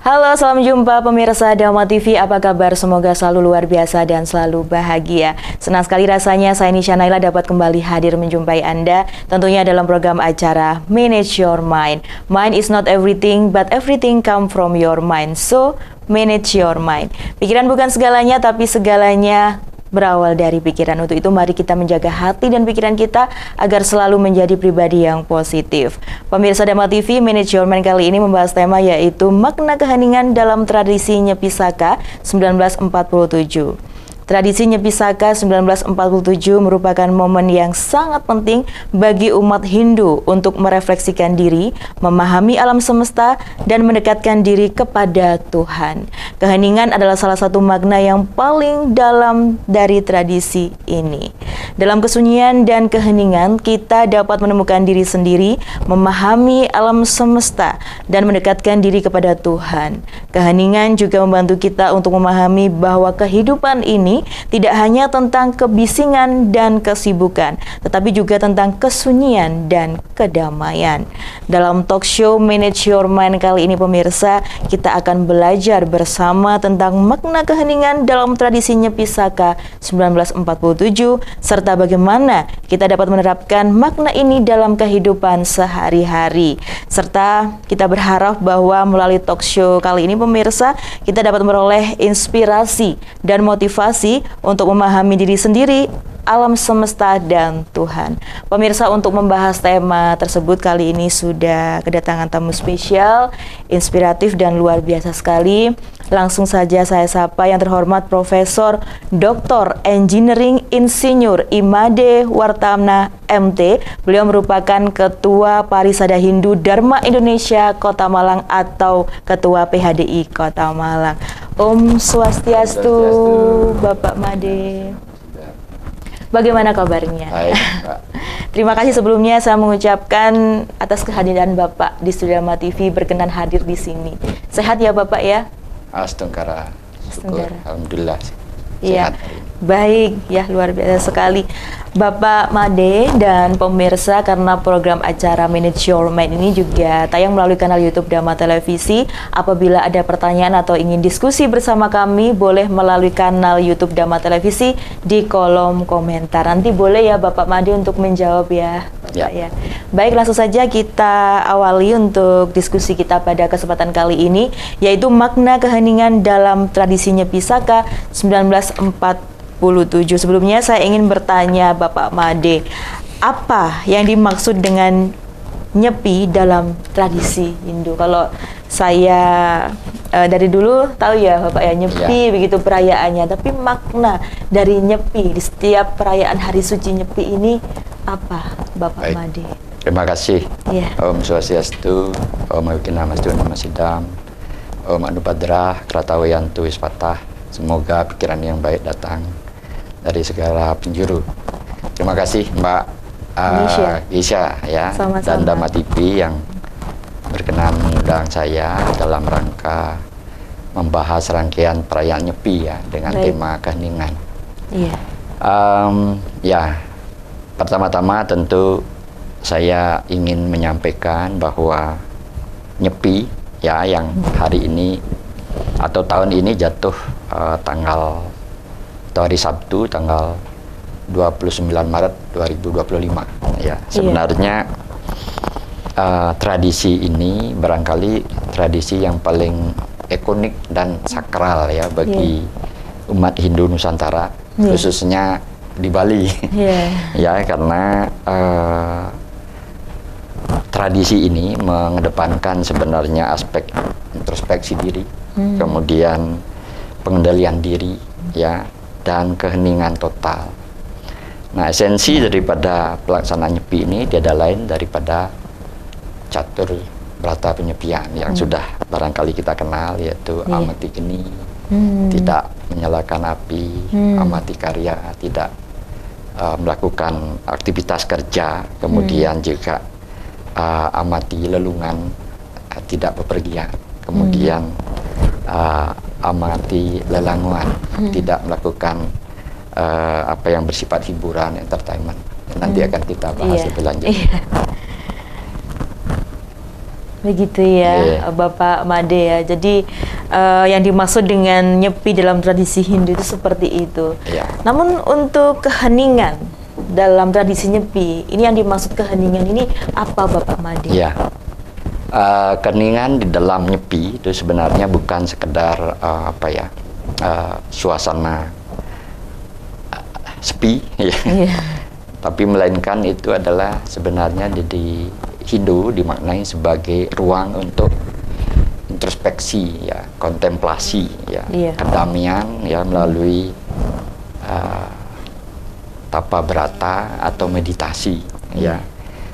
Halo, salam jumpa pemirsa Dharma TV. Apa kabar? Semoga selalu luar biasa dan selalu bahagia. Senang sekali rasanya saya Nisha Naila dapat kembali hadir menjumpai Anda, tentunya dalam program acara Manage Your Mind. Mind is not everything, but everything come from your mind. So, manage your mind. Pikiran bukan segalanya, tapi segalanya berawal dari pikiran. Untuk itu mari kita menjaga hati dan pikiran kita agar selalu menjadi pribadi yang positif. Pemirsa Dharma TV, Manage Your Mind kali ini membahas tema yaitu makna keheningan dalam tradisi Nyepi Saka 1947. Tradisi Nyepi Saka 1947 merupakan momen yang sangat penting bagi umat Hindu untuk merefleksikan diri, memahami alam semesta, dan mendekatkan diri kepada Tuhan. Keheningan adalah salah satu makna yang paling dalam dari tradisi ini. Dalam kesunyian dan keheningan, kita dapat menemukan diri sendiri, memahami alam semesta, dan mendekatkan diri kepada Tuhan. Keheningan juga membantu kita untuk memahami bahwa kehidupan ini tidak hanya tentang kebisingan dan kesibukan, tetapi juga tentang kesunyian dan kedamaian. Dalam talk show Manage Your Mind kali ini pemirsa, kita akan belajar bersama tentang makna keheningan dalam tradisi Nyepi Saka 1947, serta bagaimana kita dapat menerapkan makna ini dalam kehidupan sehari-hari. Serta kita berharap bahwa melalui talk show kali ini pemirsa, kita dapat memperoleh inspirasi dan motivasi untuk memahami diri sendiri, alam semesta, dan Tuhan. Pemirsa, untuk membahas tema tersebut kali ini sudah kedatangan tamu spesial, inspiratif dan luar biasa sekali. Langsung saja saya sapa yang terhormat Profesor Dr. Engineering Insinyur Imade Wartamna MT. Beliau merupakan Ketua Parisada Hindu Dharma Indonesia Kota Malang atau Ketua PHDI Kota Malang. Om Swastiastu, Bapak Made. Bagaimana kabarnya? Baik, Pak. Terima kasih sebelumnya saya mengucapkan atas kehadiran Bapak di Studio Dharma TV berkenan hadir di sini. Sehat ya Bapak ya? Astungkara. Syukur. Alhamdulillah. Iya, Sehat. baik ya, luar biasa sekali Bapak Made dan pemirsa, karena program acara Manage Your Mind ini juga tayang melalui kanal YouTube Dharma Televisi. Apabila ada pertanyaan atau ingin diskusi bersama kami, boleh melalui kanal YouTube Dharma Televisi di kolom komentar. Nanti boleh ya Bapak Made untuk menjawab ya, Bapak ya. Baik, langsung saja kita awali untuk diskusi kita pada kesempatan kali ini, yaitu makna keheningan dalam tradisi Nyepi Saka 1947. Sebelumnya saya ingin bertanya Bapak Made, apa yang dimaksud dengan nyepi dalam tradisi Hindu? Kalau saya dari dulu tahu ya Bapak ya, nyepi begitu perayaannya, tapi makna dari nyepi di setiap perayaan hari suci nyepi ini apa Bapak Made? Terima kasih. Om Swastiastu, Om Wikinamastu Namasidam, Om Anupadrah, Kratawayantu Wispatah. Semoga pikiran yang baik datang dari segala penjuru. Terima kasih Mbak Isya ya, sama-sama, dan Dharma TV yang berkenan mengundang saya dalam rangka membahas rangkaian perayaan Nyepi ya dengan tema keheningan. Iya. Ya, pertama-tama tentu saya ingin menyampaikan bahwa Nyepi ya yang hari ini atau tahun ini jatuh tanggal atau hari Sabtu tanggal 29 Maret 2025 ya. Sebenarnya tradisi ini barangkali tradisi yang paling ikonik dan sakral ya bagi umat Hindu Nusantara, khususnya di Bali. Ya, karena tradisi ini mengedepankan sebenarnya aspek introspeksi diri, kemudian pengendalian diri ya, dan keheningan total. Nah, esensi daripada pelaksanaan nyepi ini tiada lain daripada catur brata penyepian yang sudah barangkali kita kenal, yaitu amati geni, tidak menyalakan api, amati karya, tidak melakukan aktivitas kerja, kemudian juga amati lelungan, tidak bepergian, kemudian amati lelanguan, tidak melakukan apa yang bersifat hiburan, entertainment. Nanti akan kita bahas lebih lanjut. Begitu ya, Bapak Made ya. Jadi yang dimaksud dengan nyepi dalam tradisi Hindu itu seperti itu. Namun untuk keheningan dalam tradisi nyepi, ini yang dimaksud keheningan ini apa, Bapak Made? Ya, keheningan di dalam nyepi itu sebenarnya bukan sekedar suasana sepi, tapi melainkan itu adalah sebenarnya di Hindu dimaknai sebagai ruang untuk introspeksi, ya, kontemplasi, ya, kedamaian, ya, melalui tapa berata atau meditasi, ya.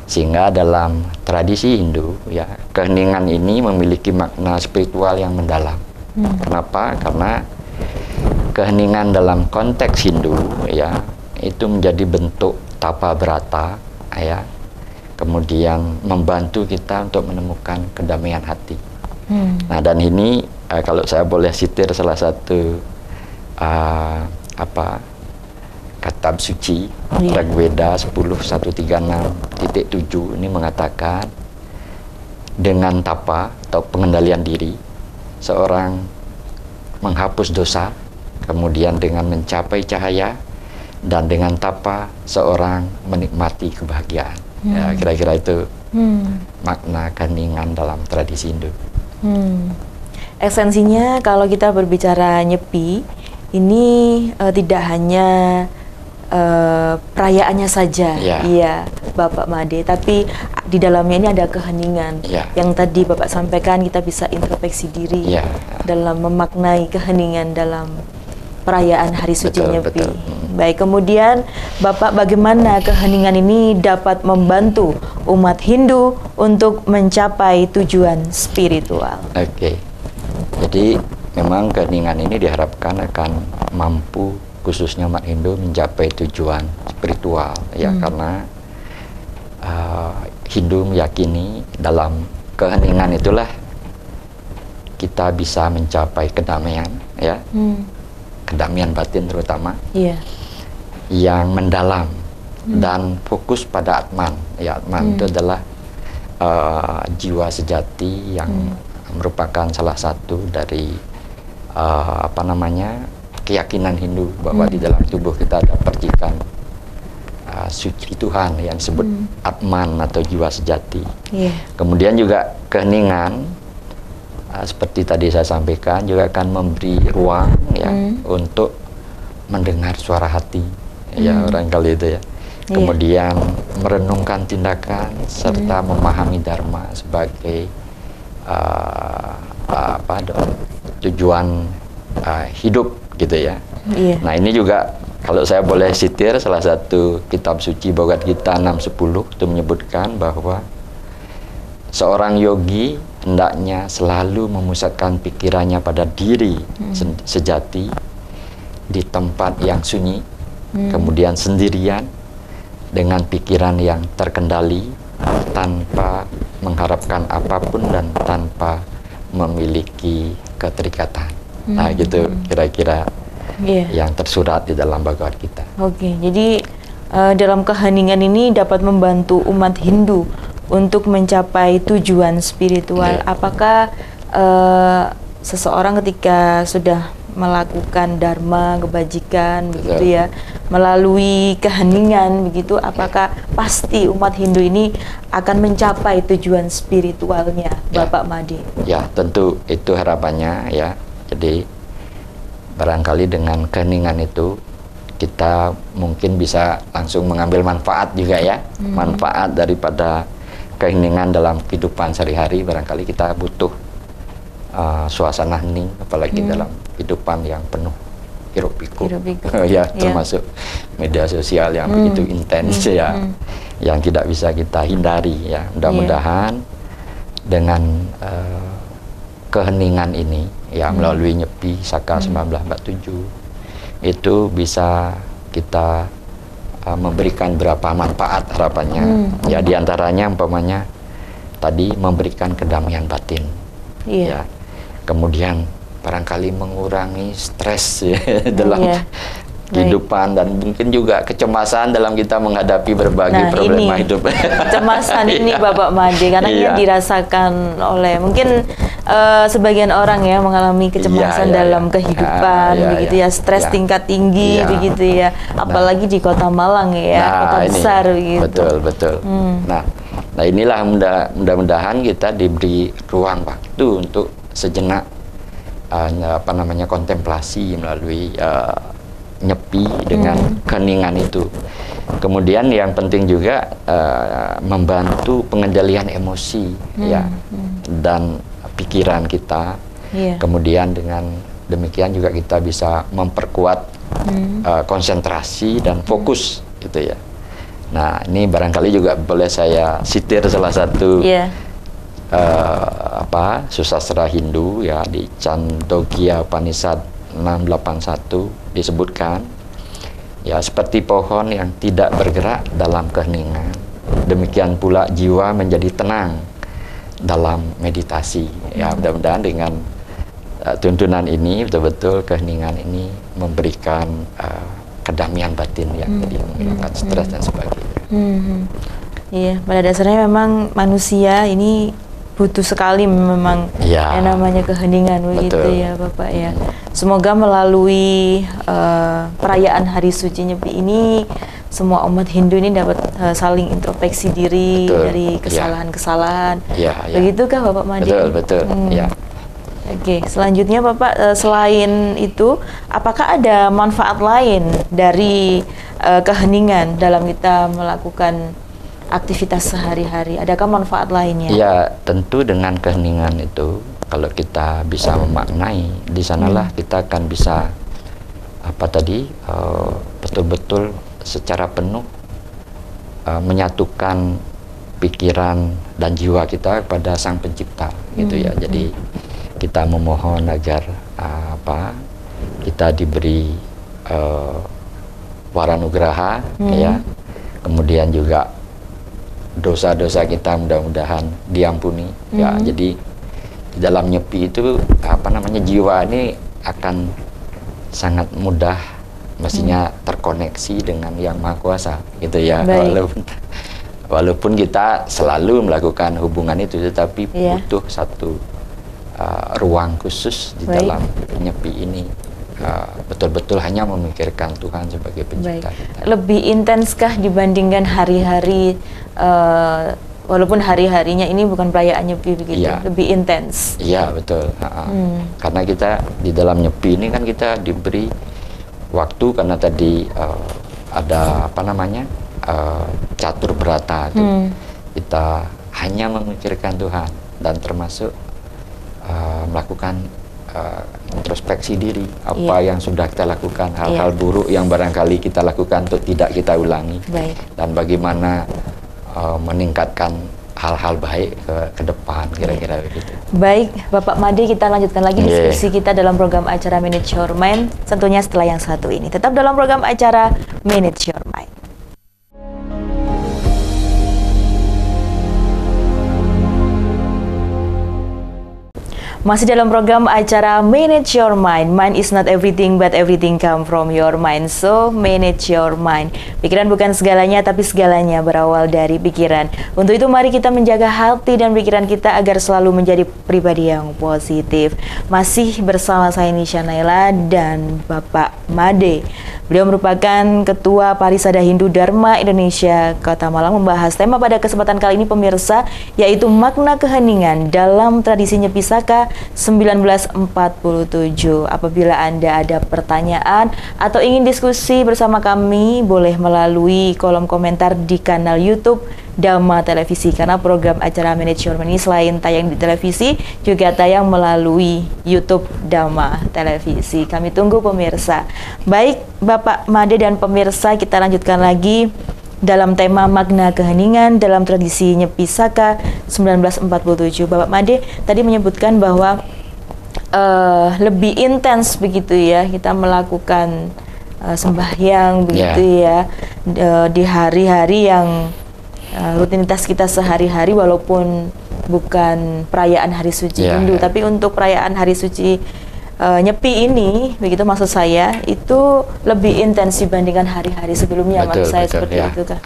Sehingga dalam tradisi Hindu, ya, keheningan ini memiliki makna spiritual yang mendalam. Kenapa? Karena keheningan dalam konteks Hindu, ya, itu menjadi bentuk tapa berata, ya, kemudian membantu kita untuk menemukan kedamaian hati. Nah, dan ini kalau saya boleh sitir salah satu kitab suci, Rigveda 10.136.7 ini mengatakan dengan tapa atau pengendalian diri seorang menghapus dosa, kemudian dengan mencapai cahaya, dan dengan tapa seorang menikmati kebahagiaan. Ya, kira-kira itu makna keheningan dalam tradisi Hindu. Esensinya kalau kita berbicara nyepi, ini tidak hanya perayaannya saja, iya, Bapak Made, tapi di dalamnya ini ada keheningan. Yang tadi Bapak sampaikan, kita bisa introspeksi diri dalam memaknai keheningan dalam perayaan Hari Suci Nyepi. Baik, kemudian Bapak, bagaimana keheningan ini dapat membantu umat Hindu untuk mencapai tujuan spiritual? Oke, jadi memang keheningan ini diharapkan akan mampu khususnya umat Hindu mencapai tujuan spiritual, ya, karena Hindu meyakini dalam keheningan itulah kita bisa mencapai kedamaian, ya. Kedamaian batin terutama, yang mendalam dan fokus pada Atman. Ya, Atman itu adalah jiwa sejati yang merupakan salah satu dari keyakinan Hindu bahwa di dalam tubuh kita ada percikan suci Tuhan yang disebut Atman atau jiwa sejati. Kemudian juga keheningan seperti tadi saya sampaikan juga akan memberi ruang, ya, untuk mendengar suara hati, ya, barangkali itu, ya. Kemudian merenungkan tindakan serta memahami Dharma sebagai tujuan hidup, gitu ya. Nah, ini juga kalau saya boleh sitir salah satu kitab suci Bhagavad Gita 6.10 itu menyebutkan bahwa seorang yogi hendaknya selalu memusatkan pikirannya pada diri sejati di tempat yang sunyi, kemudian sendirian dengan pikiran yang terkendali, tanpa mengharapkan apapun dan tanpa memiliki keterikatan. Nah, gitu kira-kira yang tersurat di dalam Bhagavad Gita. Oke, jadi dalam keheningan ini dapat membantu umat Hindu untuk mencapai tujuan spiritual. Apakah seseorang ketika sudah melakukan dharma, kebajikan, begitu ya, melalui keheningan, begitu, apakah pasti umat Hindu ini akan mencapai tujuan spiritualnya, Bapak Made? Ya, tentu itu harapannya, ya. Jadi barangkali dengan keheningan itu kita mungkin bisa langsung mengambil manfaat juga, ya, manfaat daripada keheningan dalam kehidupan sehari-hari. Barangkali kita butuh suasana hening, apalagi dalam kehidupan yang penuh hiruk-pikuk, ya, termasuk media sosial yang begitu intens, ya, yang tidak bisa kita hindari, ya. Mudah-mudahan dengan keheningan ini, ya, melalui nyepi Saka 1947 itu bisa kita memberikan berapa manfaat harapannya, ya, diantaranya umpamanya tadi memberikan kedamaian batin, ya, kemudian barangkali mengurangi stres, ya, dalam kehidupan dan mungkin juga kecemasan dalam kita menghadapi berbagai problema hidup. Kecemasan ini Bapak Made karena ini dirasakan oleh mungkin sebagian orang ya mengalami kecemasan dalam kehidupan begitu ya, stres tingkat tinggi begitu ya, apalagi di Kota Malang ya, kota besar gitu. Betul. Nah inilah mudah-mudahan kita diberi ruang waktu untuk sejenak kontemplasi melalui nyepi dengan keheningan itu. Kemudian yang penting juga membantu pengendalian emosi dan pikiran kita. Kemudian dengan demikian juga kita bisa memperkuat konsentrasi dan fokus gitu ya. Nah ini barangkali juga boleh saya sitir salah satu susastra Hindu ya, di Chandogya Upanishad 681 disebutkan ya, seperti pohon yang tidak bergerak dalam keheningan, demikian pula jiwa menjadi tenang dalam meditasi. Ya mudah-mudahan dengan tuntunan ini betul-betul keheningan ini memberikan kedamaian batin yang tadi menghilangkan stres dan sebagainya. Iya, pada dasarnya memang manusia ini butuh sekali memang yang namanya keheningan begitu ya Bapak ya. Semoga melalui perayaan Hari Suci Nyepi ini semua umat Hindu ini dapat saling introspeksi diri dari kesalahan-kesalahan. Begitukah Bapak Made? Betul. Oke, selanjutnya Bapak, selain itu apakah ada manfaat lain dari keheningan dalam kita melakukan aktivitas sehari-hari? Adakah manfaat lainnya? Ya, tentu dengan keheningan itu kalau kita bisa memaknai, di sanalah kita akan bisa betul-betul secara penuh menyatukan pikiran dan jiwa kita kepada Sang Pencipta gitu ya. Jadi kita memohon agar kita diberi waranugraha ya. Kemudian juga dosa-dosa kita mudah-mudahan diampuni ya. Jadi di dalam nyepi itu jiwa ini akan sangat mudah mestinya terkoneksi dengan Yang Maha Kuasa gitu ya. Walaupun kita selalu melakukan hubungan itu, tetapi butuh satu ruang khusus di dalam nyepi ini, betul-betul hanya memikirkan Tuhan sebagai pencipta kita. Lebih intenskah dibandingkan hari-hari, walaupun hari-harinya ini bukan perayaan Nyepi begitu, lebih intens? Iya betul. Karena kita di dalam Nyepi ini kan kita diberi waktu, karena tadi ada catur berata itu, kita hanya memikirkan Tuhan dan termasuk melakukan introspeksi diri, apa yang sudah kita lakukan, hal-hal buruk yang barangkali kita lakukan untuk tidak kita ulangi, dan bagaimana meningkatkan hal-hal baik ke depan, kira-kira begitu. Baik, Bapak Made, kita lanjutkan lagi diskusi kita dalam program acara Manage Your Mind, tentunya setelah yang satu ini. Tetap dalam program acara Manage Your Mind. Masih dalam program acara Manage Your Mind. Mind is not everything, but everything come from your mind. So, manage your mind. Pikiran bukan segalanya, tapi segalanya berawal dari pikiran. Untuk itu, mari kita menjaga hati dan pikiran kita agar selalu menjadi pribadi yang positif. Masih bersama saya Nisha Naila dan Bapak Made. Beliau merupakan Ketua Parisada Hindu Dharma Indonesia Kota Malang, membahas tema pada kesempatan kali ini pemirsa, yaitu makna keheningan dalam tradisi Nyepi Saka 1947. Apabila Anda ada pertanyaan atau ingin diskusi bersama kami, boleh melalui kolom komentar di kanal YouTube Dhamma Televisi, karena program acara Manage Your Mind ini selain tayang di televisi juga tayang melalui YouTube Dhamma Televisi. Kami tunggu pemirsa. Baik Bapak Made dan pemirsa, kita lanjutkan lagi dalam tema makna keheningan dalam tradisi Nyepi Saka 1947. Bapak Made tadi menyebutkan bahwa lebih intens begitu ya kita melakukan sembahyang begitu ya di hari-hari yang rutinitas kita sehari-hari, walaupun bukan perayaan Hari Suci Hindu, tapi untuk perayaan Hari Suci nyepi ini, begitu maksud saya, itu lebih intens dibandingkan hari-hari sebelumnya, maksud saya seperti ya. itu kan?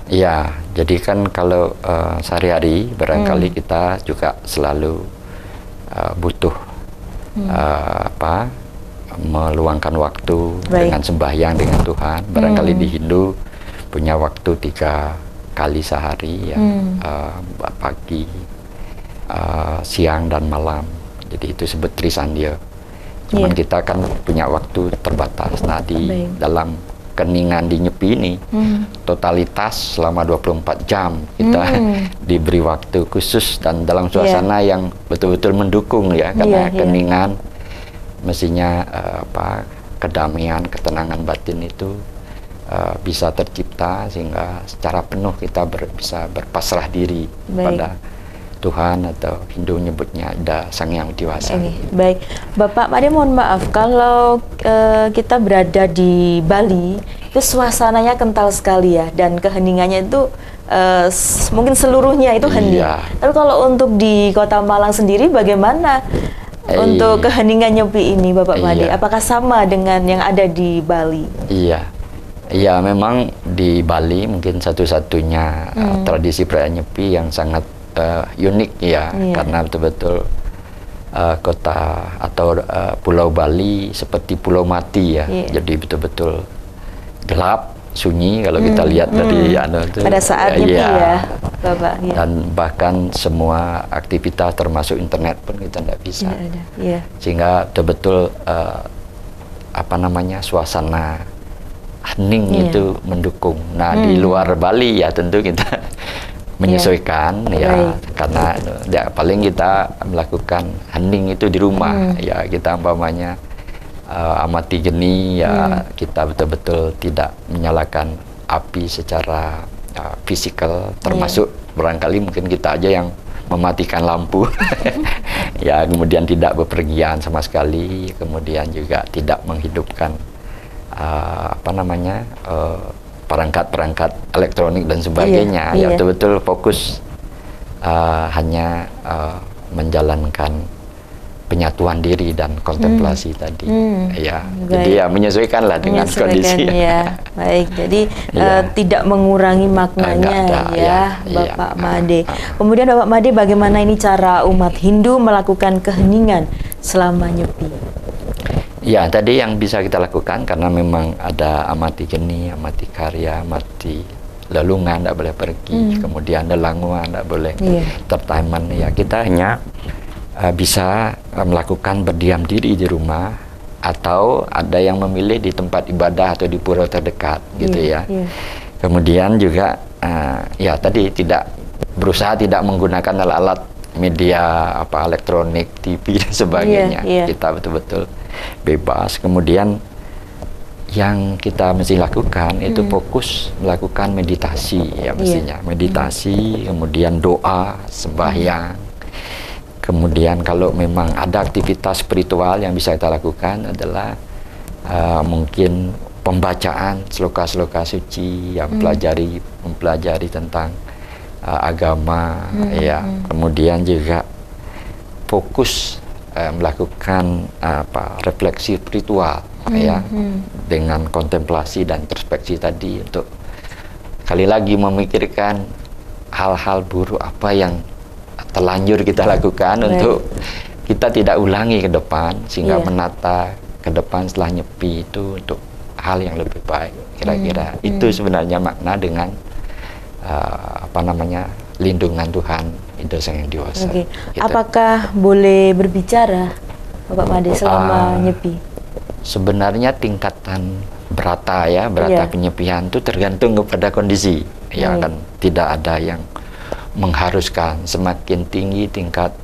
Iya, jadi kan kalau sehari-hari barangkali kita juga selalu butuh meluangkan waktu dengan sembahyang dengan Tuhan. Barangkali di Hindu punya waktu 3 kali sehari, ya, pagi, siang dan malam. Jadi itu sebut Trisandya. Cuman kita kan punya waktu terbatas. Nah, di dalam keningan di Nyepi ini totalitas selama 24 jam kita diberi waktu khusus dan dalam suasana yang betul-betul mendukung, ya, karena keningan mestinya kedamaian, ketenangan batin itu bisa tercipta sehingga secara penuh kita bisa berpasrah diri pada Tuhan, atau Hindu nyebutnya Ida Sang Yang Dewasa. Baik, Bapak Made, mohon maaf kalau kita berada di Bali itu suasananya kental sekali, ya, dan keheningannya itu mungkin seluruhnya itu hening. Tapi kalau untuk di Kota Malang sendiri bagaimana untuk keheningan Nyepi ini, Bapak Made? Apakah sama dengan yang ada di Bali? Iya, memang di Bali mungkin satu-satunya tradisi perayaan Nyepi yang sangat unik, ya, karena betul-betul kota atau Pulau Bali seperti pulau mati, ya, jadi betul-betul gelap, sunyi kalau kita lihat dari pada saat Nyepi, ya, Bapak. Dan bahkan semua aktivitas termasuk internet pun kita tidak bisa, sehingga betul-betul suasana hening itu mendukung. Nah, di luar Bali, ya, tentu kita menyesuaikan, karena paling kita melakukan hening itu di rumah, ya, kita umpamanya amati geni, ya, kita betul-betul tidak menyalakan api secara fisikal, termasuk barangkali mungkin kita aja yang mematikan lampu, ya, kemudian tidak bepergian sama sekali, kemudian juga tidak menghidupkan perangkat-perangkat elektronik dan sebagainya, ya, betul-betul fokus hanya menjalankan penyatuan diri dan kontemplasi tadi, ya. Jadi ya menyesuaikanlah dengan kondisi. Ya, baik. Jadi tidak mengurangi maknanya, Bapak Made. Kemudian Bapak Made, bagaimana ini cara umat Hindu melakukan keheningan selama Nyepi? Ya, tadi yang bisa kita lakukan karena memang ada amati geni, amati karya, amati lelungan, tidak boleh pergi, kemudian lelanguan, tidak boleh tertaiman, ya, kita hanya bisa melakukan berdiam diri di rumah, atau ada yang memilih di tempat ibadah atau di pura terdekat, gitu, ya. Kemudian juga ya tadi berusaha tidak menggunakan alat-alat media elektronik, TV dan sebagainya. Kita betul-betul bebas. Kemudian yang kita mesti lakukan itu fokus melakukan meditasi, ya, mestinya meditasi, kemudian doa, sembahyang. Kemudian kalau memang ada aktivitas spiritual yang bisa kita lakukan adalah mungkin pembacaan sloka-sloka suci, yang mempelajari tentang agama, ya. Kemudian juga fokus melakukan refleksi spiritual, ya, dengan kontemplasi dan introspeksi tadi, untuk kali lagi memikirkan hal-hal buruk apa yang terlanjur kita lakukan untuk kita tidak ulangi ke depan, sehingga menata ke depan setelah Nyepi itu untuk hal yang lebih baik. Kira-kira itu sebenarnya makna dengan lindungan Tuhan, Ida Sang Yang Dewasa. Apakah boleh berbicara, Bapak Made, selama Nyepi? Sebenarnya tingkatan berata, ya, penyepian itu tergantung kepada kondisi, ya, kan tidak ada yang mengharuskan. Semakin tinggi tingkat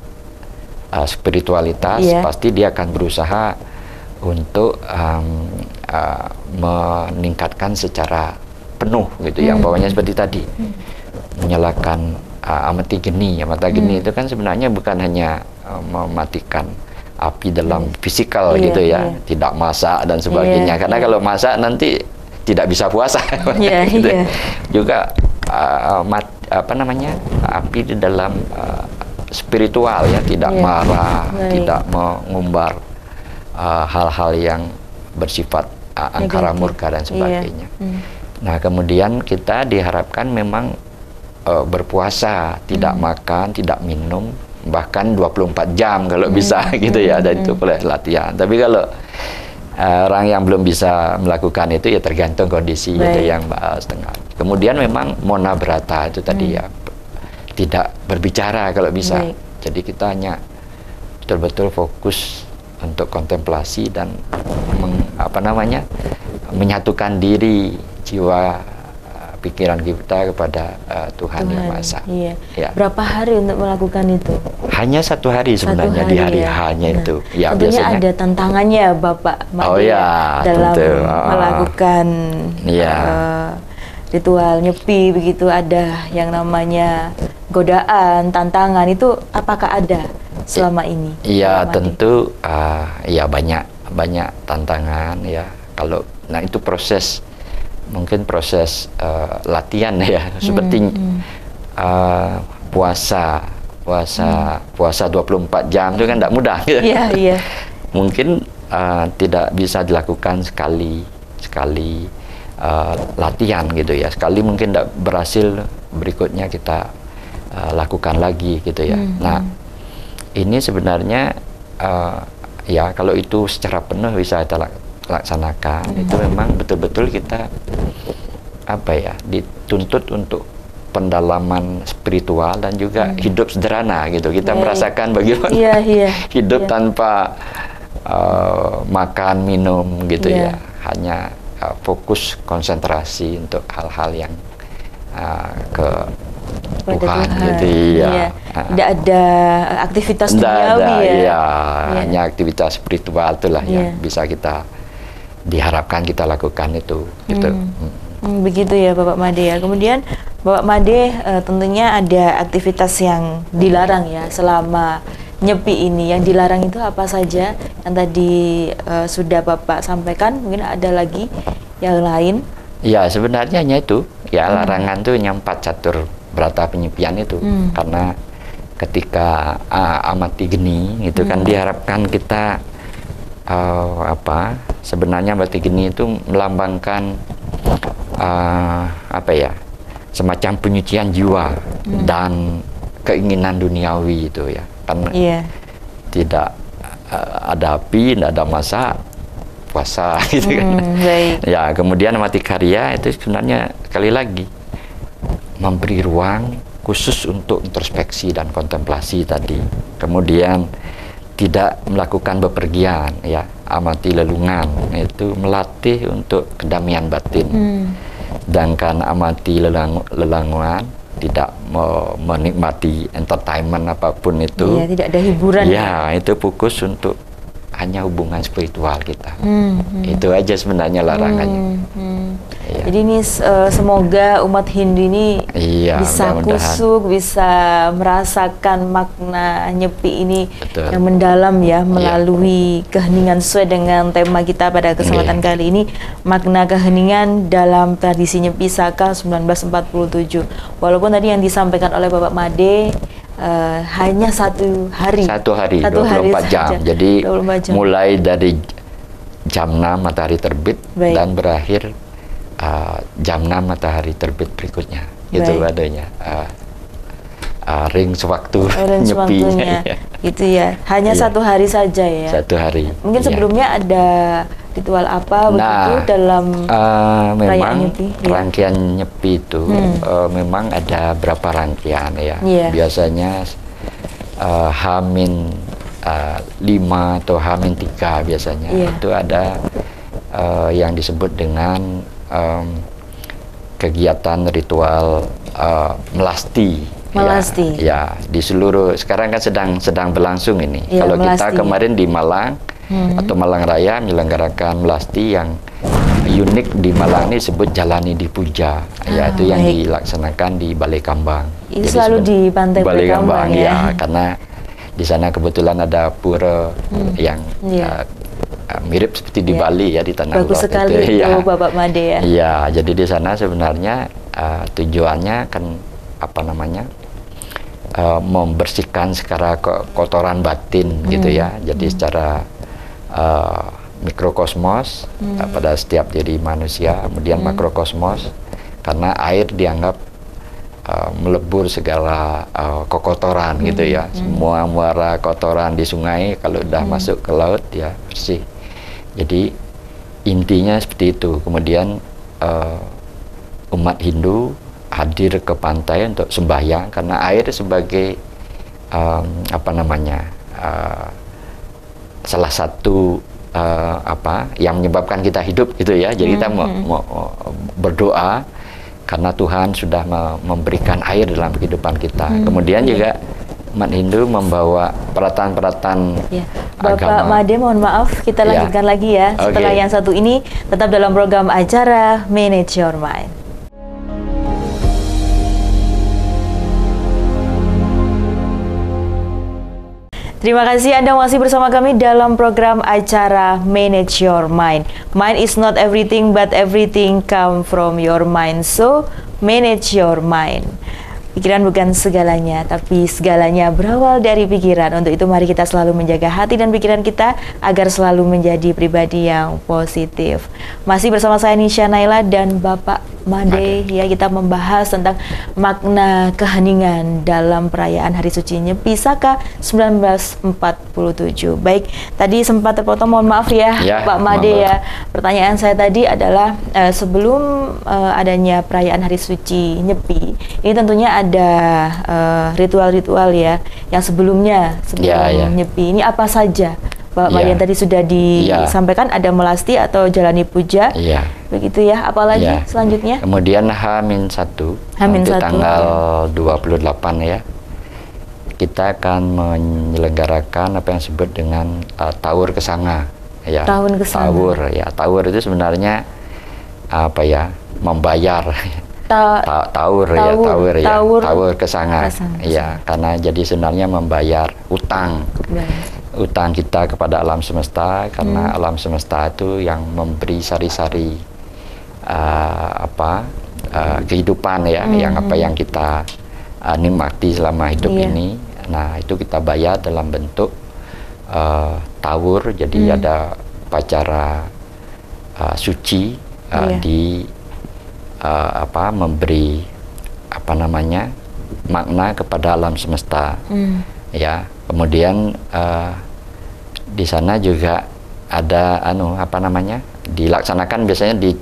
spiritualitas, pasti dia akan berusaha untuk meningkatkan secara penuh, gitu, yang bawahnya seperti tadi, menyalakan amati geni. Amati geni itu kan sebenarnya bukan hanya mematikan api dalam fisikal, gitu, ya, tidak masak dan sebagainya, karena kalau masak nanti tidak bisa puasa. Juga api di dalam spiritual ya, tidak marah, tidak mengumbar hal-hal yang bersifat angkara murka dan sebagainya. Nah, kemudian kita diharapkan memang berpuasa, tidak makan, tidak minum, bahkan 24 jam kalau bisa gitu ya, dan itu boleh latihan. Tapi kalau orang yang belum bisa melakukan itu ya tergantung kondisi, ada yang setengah. Kemudian memang mona brata itu tadi ya, tidak berbicara kalau bisa. Jadi kita hanya betul-betul fokus untuk kontemplasi dan menyatukan diri, jiwa, pikiran kita kepada Tuhan Yang Maha Esa. Ya. Berapa hari untuk melakukan itu? Hanya 1 hari sebenarnya, di hari hanya itu. Ya, tentunya biasanya ada tantangannya Bapak Made dalam melakukan ritual nyepi begitu, ada yang namanya godaan, tantangan, itu apakah ada selama ini? Iya, tentu ya banyak tantangan ya. Kalau itu proses, mungkin proses latihan ya, seperti puasa 24 jam itu kan tidak mudah. Mungkin tidak bisa dilakukan sekali latihan gitu ya. Sekali mungkin tidak berhasil, berikutnya kita lakukan lagi gitu ya. Nah, ini sebenarnya ya kalau itu secara penuh bisa kita laksanakan, itu memang betul-betul kita dituntut untuk pendalaman spiritual dan juga hidup sederhana gitu. Kita merasakan bagaimana hidup tanpa makan minum gitu ya, hanya fokus konsentrasi untuk hal-hal yang ke Tuhan gitu ya. Tidak ada aktivitas duniawi hanya aktivitas spiritual itulah yang bisa kita diharapkan kita lakukan itu gitu. Begitu ya Bapak Made ya. Kemudian Bapak Made tentunya ada aktivitas yang dilarang ya selama nyepi ini. Yang dilarang itu apa saja? Yang tadi sudah Bapak sampaikan, mungkin ada lagi yang lain? Ya, sebenarnya hanya itu ya, larangan tuh hanya 4 catur brata penyepian itu. Karena ketika amati geni itu kan diharapkan kita sebenarnya amati geni itu melambangkan semacam penyucian jiwa dan keinginan duniawi itu ya, karena tidak ada api, tidak ada masa puasa gitu kan. Ya, kemudian amati karya itu sebenarnya sekali lagi memberi ruang khusus untuk introspeksi dan kontemplasi tadi. Kemudian tidak melakukan bepergian ya, amati lelungan, itu melatih untuk kedamaian batin. Sedangkan amati lelungan tidak menikmati entertainment apapun itu. Tidak ada hiburan. Ya, itu fokus untuk hanya hubungan spiritual kita. Itu aja sebenarnya larangannya. Jadi ini semoga umat Hindu ini bisa kusuk, bisa merasakan makna nyepi ini yang mendalam ya, melalui keheningan sesuai dengan tema kita pada kesempatan kali ini, makna keheningan dalam tradisi Nyepi Saka 1947. Walaupun tadi yang disampaikan oleh Bapak Made hanya 1 hari. 24 jam. Jadi 24 jam. Mulai dari jam 6 matahari terbit dan berakhir jam 6 matahari terbit berikutnya. Itu adanya ring sewaktu nyepinya. Gitu ya. Hanya 1 hari saja ya. 1 hari. Mungkin sebelumnya ada ritual apa begitu dalam memang nyepi? Rangkaian nyepi itu memang ada berapa rangkaian ya. Biasanya H-5 atau H-3 biasanya. Itu ada yang disebut dengan kegiatan ritual melasti. Ya, di seluruh sekarang kan sedang berlangsung ini. Kalau kita kemarin di Malang atau Malang Raya menyelenggarakan melasti yang unik di Malang ini disebut Jalani di Puja, yaitu yang dilaksanakan di Balai Kambang. Ini selalu di Pantai Balai Kambang ya, karena di sana kebetulan ada pura yang mirip seperti di Bali ya, di Tanah Lot. Bagus sekali itu Bapak Made ya. Iya, jadi di sana sebenarnya tujuannya kan membersihkan secara kotoran batin gitu ya. Jadi secara mikrokosmos pada setiap diri manusia, kemudian makrokosmos, karena air dianggap melebur segala kekotoran gitu ya. Semua muara kotoran di sungai kalau udah masuk ke laut ya bersih. Jadi intinya seperti itu. Kemudian umat Hindu hadir ke pantai untuk sembahyang karena air sebagai salah satu yang menyebabkan kita hidup gitu ya. Jadi kita mau berdoa karena Tuhan sudah memberikan air dalam kehidupan kita. Kemudian juga umat Hindu membawa peralatan-peralatan agama. Bapak Made, mohon maaf, kita lanjutkan lagi ya. Setelah yang satu ini, tetap dalam program acara Manage Your Mind. Terima kasih Anda masih bersama kami dalam program acara Manage Your Mind. Mind is not everything, but everything come from your mind. So, manage your mind. Pikiran bukan segalanya, tapi segalanya berawal dari pikiran. Untuk itu mari kita selalu menjaga hati dan pikiran kita agar selalu menjadi pribadi yang positif. Masih bersama saya Nisha Naila dan Bapak Made, ya, kita membahas tentang makna keheningan dalam perayaan Hari Suci Nyepi Saka 1947. Baik, tadi sempat terpotong, mohon maaf ya, Pak Made ya. Pertanyaan saya tadi adalah sebelum adanya perayaan Hari Suci Nyepi, ini tentunya ada ritual-ritual ya yang sebelum Nyepi. Ini apa saja? Pak Made tadi sudah disampaikan, ada melasti atau jalani puja, begitu ya. Apalagi selanjutnya? Kemudian H-1 nanti tanggal 28 ya, kita akan menyelenggarakan apa yang disebut dengan Tawur Kesanga ya. Tawur ya, tawur itu sebenarnya apa ya, membayar. Tawur Kesanga ya, karena jadi sebenarnya membayar utang. Utang kita kepada alam semesta, karena alam semesta itu yang memberi sari-sari kehidupan ya, yang kita nikmati selama hidup ini. Nah, itu kita bayar dalam bentuk tawur. Jadi ada upacara suci di memberi makna kepada alam semesta ya. Kemudian di sana juga ada dilaksanakan biasanya di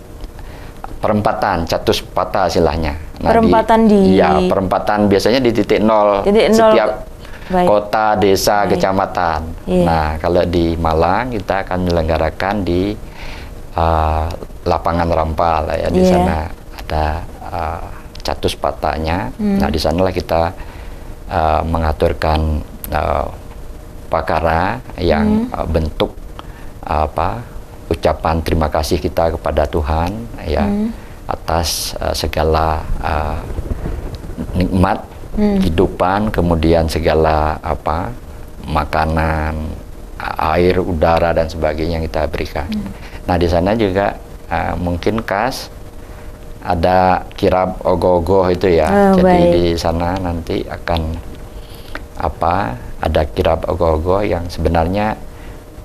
perempatan Catuspata istilahnya. Perempatan biasanya di titik nol setiap kota, desa, kecamatan. Nah, kalau di Malang kita akan menyelenggarakan di lapangan Rampal ya. Di sana ada Catuspatanya. Nah, di sanalah kita mengaturkan pakara yang bentuk ucapan terima kasih kita kepada Tuhan ya, atas segala nikmat kehidupan, kemudian segala makanan, air, udara dan sebagainya yang kita berikan. Nah, di sana juga mungkin khas ada kirab ogoh-ogoh itu ya. Jadi di sana nanti akan ada kirab ogoh-ogoh yang sebenarnya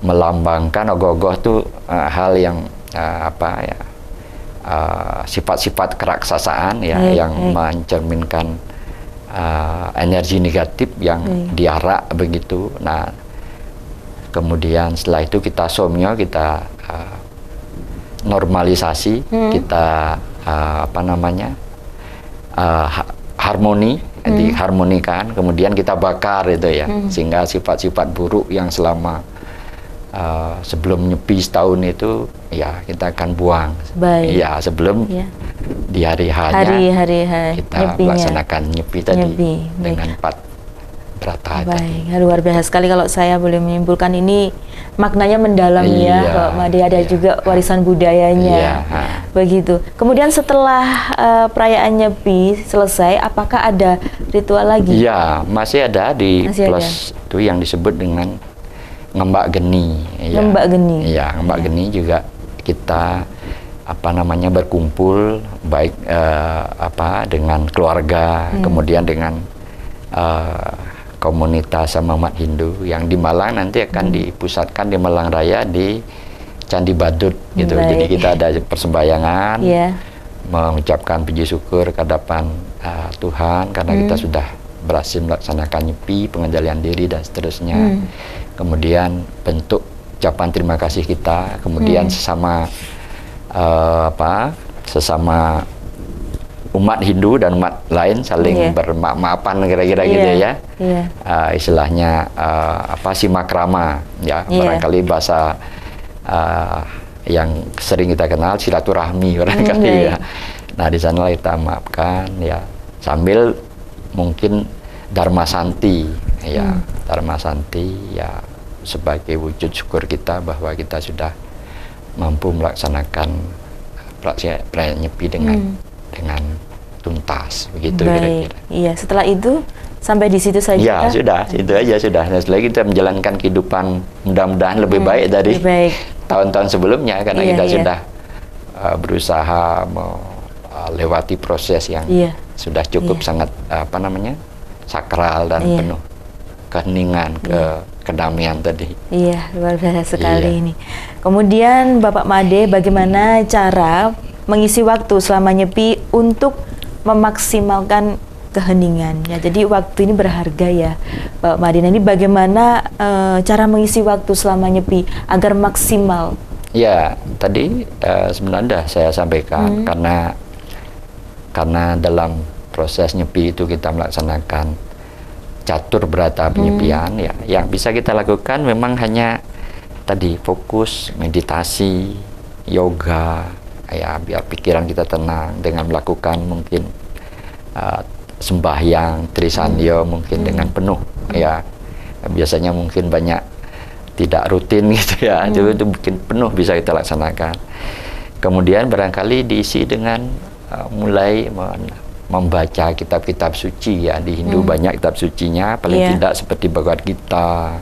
melambangkan ogoh-ogoh itu hal yang sifat-sifat keraksasaan ya, yang mencerminkan energi negatif yang diarak begitu. Nah, kemudian setelah itu kita somyo, kita normalisasi, kita harmoni, diharmonikan, kemudian kita bakar itu ya, sehingga sifat-sifat buruk yang selama sebelum Nyepi setahun itu ya kita akan buang. Ya, sebelum di hari H-nya kita melaksanakan Nyepi tadi dengan 4 berata. Luar biasa sekali kalau saya boleh menyimpulkan, ini maknanya mendalam ya Pak Made, ada juga warisan budayanya. Begitu. Kemudian setelah perayaan Nyepi selesai, apakah ada ritual lagi? Iya, masih ada di plus itu yang disebut dengan ngembak geni. Ngembak geni. Iya, ngembak geni juga kita berkumpul baik dengan keluarga, kemudian dengan komunitas sama umat Hindu yang di Malang nanti akan dipusatkan di Malang Raya di Candi Badut gitu. Jadi kita ada persembahyangan, mengucapkan puji syukur ke hadapan Tuhan karena kita sudah berhasil melaksanakan nyepi, pengendalian diri dan seterusnya. Kemudian bentuk ucapan terima kasih kita, kemudian sesama sesama umat Hindu dan umat lain saling bermaafan kira-kira gitu ya. Istilahnya simakrama ya, barangkali bahasa yang sering kita kenal silaturahmi barangkali ya. Nah, di sana kita maafkan ya, sambil mungkin Dharma Santi ya, Dharma Santi ya, sebagai wujud syukur kita bahwa kita sudah mampu melaksanakan perayaan nyepi dengan tuntas begitu kira-kira. Iya, setelah itu sampai di situ saja. Ya, sudah, itu aja sudah. Nah, setelah kita menjalankan kehidupan mudah-mudahan lebih baik dari tahun-tahun sebelumnya karena kita sudah berusaha melewati proses yang sudah cukup sangat sakral dan penuh keheningan, kedamaian tadi. Iya, luar biasa sekali ini. Kemudian Bapak Made, bagaimana cara mengisi waktu selama nyepi untuk memaksimalkan keheningan ya? Jadi waktu ini berharga ya, Bapak Made. Ini bagaimana cara mengisi waktu selama nyepi agar maksimal? Ya, tadi sebenarnya saya sampaikan karena dalam proses nyepi itu kita melaksanakan catur berata penyepian ya, yang bisa kita lakukan memang hanya tadi fokus, meditasi, yoga ya, biar pikiran kita tenang dengan melakukan mungkin sembahyang Trisandya mungkin dengan penuh ya. Biasanya mungkin banyak tidak rutin gitu ya, itu mungkin penuh bisa kita laksanakan. Kemudian barangkali diisi dengan mulai membaca kitab-kitab suci ya. Di Hindu banyak kitab sucinya, paling tidak seperti Bhagavad Gita,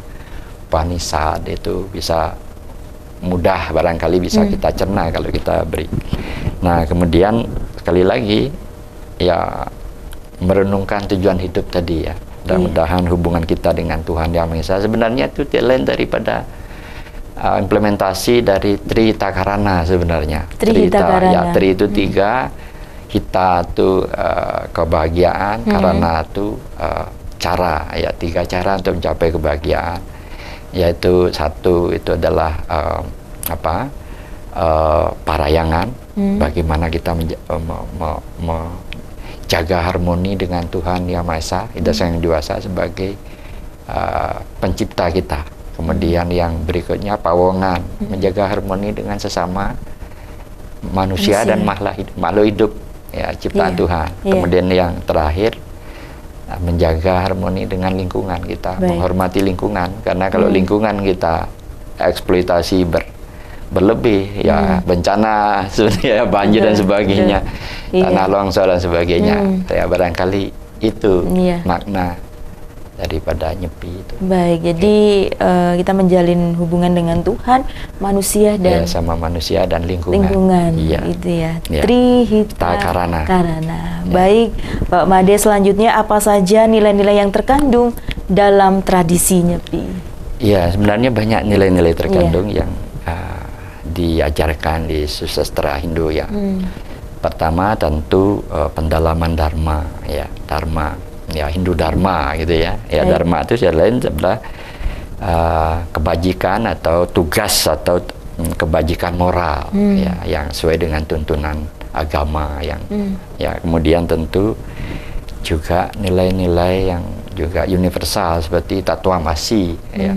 Upanishad, itu bisa mudah barangkali bisa kita cerna kalau kita beri. Nah, kemudian sekali lagi ya, merenungkan tujuan hidup tadi ya. Mudah-mudahan hubungan kita dengan Tuhan Yang Maha Esa sebenarnya itu tidak lain daripada implementasi dari Trihita Karana sebenarnya. Trihita ya, Tri itu tiga, Hita itu kebahagiaan, Karana itu cara ya, tiga cara untuk mencapai kebahagiaan. Yaitu satu itu adalah parayangan, bagaimana kita jaga harmoni dengan Tuhan Yang Maha Esa, Ida Sang Hyang Dewasa sebagai pencipta kita. Kemudian yang berikutnya pawongan, menjaga harmoni dengan sesama manusia dan makhluk hidup ya, ciptaan Tuhan. Kemudian yang terakhir menjaga harmoni dengan lingkungan kita, menghormati lingkungan, karena kalau lingkungan kita eksploitasi berlebih ya, bencana sebenarnya, banjir dan sebagainya, tanah longsor dan sebagainya, ya barangkali itu makna daripada nyepi itu. Baik, jadi kita menjalin hubungan dengan Tuhan, manusia dan sama manusia dan lingkungan. Itu ya. Trihita Karana. Baik, Pak Made, selanjutnya apa saja nilai-nilai yang terkandung dalam tradisi nyepi? Ya, sebenarnya banyak nilai-nilai terkandung yang diajarkan di sastra Hindu ya. Pertama tentu pendalaman dharma ya, dharma ya, Hindu dharma gitu ya. Ya, dharma itu secara lain adalah kebajikan atau tugas atau kebajikan moral ya, yang sesuai dengan tuntunan agama yang ya. Kemudian tentu juga nilai-nilai yang juga universal seperti tatwamasi ya.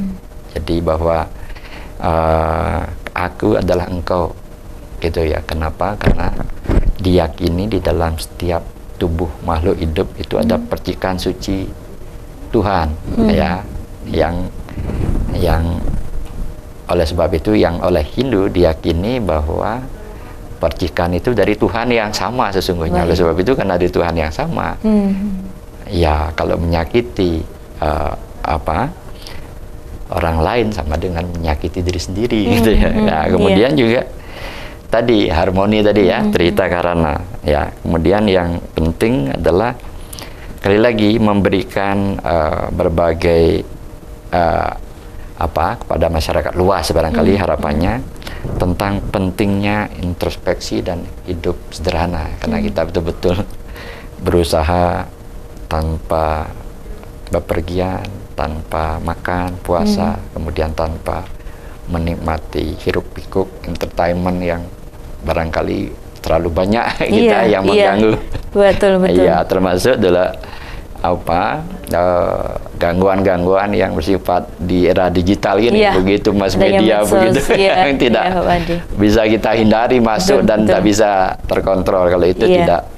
Jadi bahwa aku adalah engkau gitu ya. Kenapa? Karena diyakini di dalam setiap tubuh makhluk hidup itu ada percikan suci Tuhan ya, yang oleh sebab itu yang oleh Hindu diyakini bahwa percikan itu dari Tuhan yang sama sesungguhnya. Oleh sebab itu karena dari Tuhan yang sama ya, kalau menyakiti orang lain sama dengan menyakiti diri sendiri gitu ya. Nah, kemudian juga tadi harmoni tadi ya, Trihita Karana ya. Kemudian yang penting adalah sekali lagi memberikan berbagai kepada masyarakat luas barangkali harapannya tentang pentingnya introspeksi dan hidup sederhana, karena kita betul-betul berusaha tanpa bepergian, tanpa makan, puasa, kemudian tanpa menikmati hiruk-pikuk entertainment yang barangkali terlalu banyak kita yang mengganggu. Betul. Iya, termasuk adalah gangguan-gangguan yang bersifat di era digital ini, begitu mass media begitu yang tidak bisa kita hindari masuk dan tidak bisa terkontrol. Kalau itu tidak